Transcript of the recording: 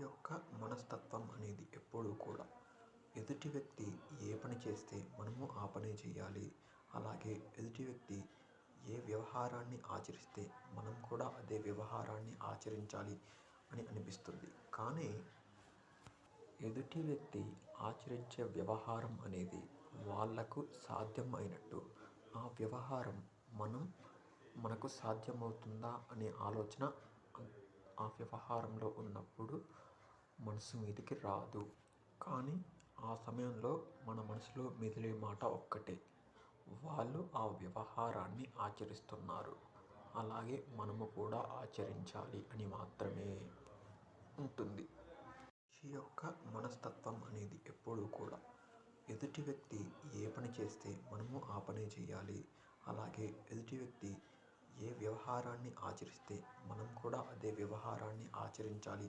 యొక్క మనస్తత్వం అనేది ఎప్పుడూ కూడా ఎదుటి వ్యక్తి ఏ పని చేస్తే మనము ఆ పనే చేయాలి. అలాగే ఎదుటి వ్యక్తి ఏ వ్యవహారాన్ని ఆచరిస్తే మనం కూడా అదే వ్యవహారాన్ని ఆచరించాలి అని అనిపిస్తుంది. కానీ ఎదుటి వ్యక్తి ఆచరించే వ్యవహారం అనేది వాళ్ళకు సాధ్యం అయినట్టు ఆ వ్యవహారం మనకు సాధ్యమవుతుందా అనే ఆలోచన ఆ వ్యవహారంలో ఉన్నప్పుడు మనసు మీదకి రాదు. కానీ ఆ సమయంలో మన మనసులో మెదిలే మాట ఒక్కటే, వాళ్ళు ఆ వ్యవహారాన్ని ఆచరిస్తున్నారు, అలాగే మనము కూడా ఆచరించాలి అని మాత్రమే ఉంటుంది. మనిషి యొక్క మనస్తత్వం అనేది ఎప్పుడూ కూడా ఎదుటి వ్యక్తి ఏ పని చేస్తే మనము ఆ పనే చేయాలి. అలాగే ఎదుటి వ్యక్తి ఏ వ్యవహారాన్ని ఆచరిస్తే మనం కూడా అదే వ్యవహారాన్ని ఆచరించాలి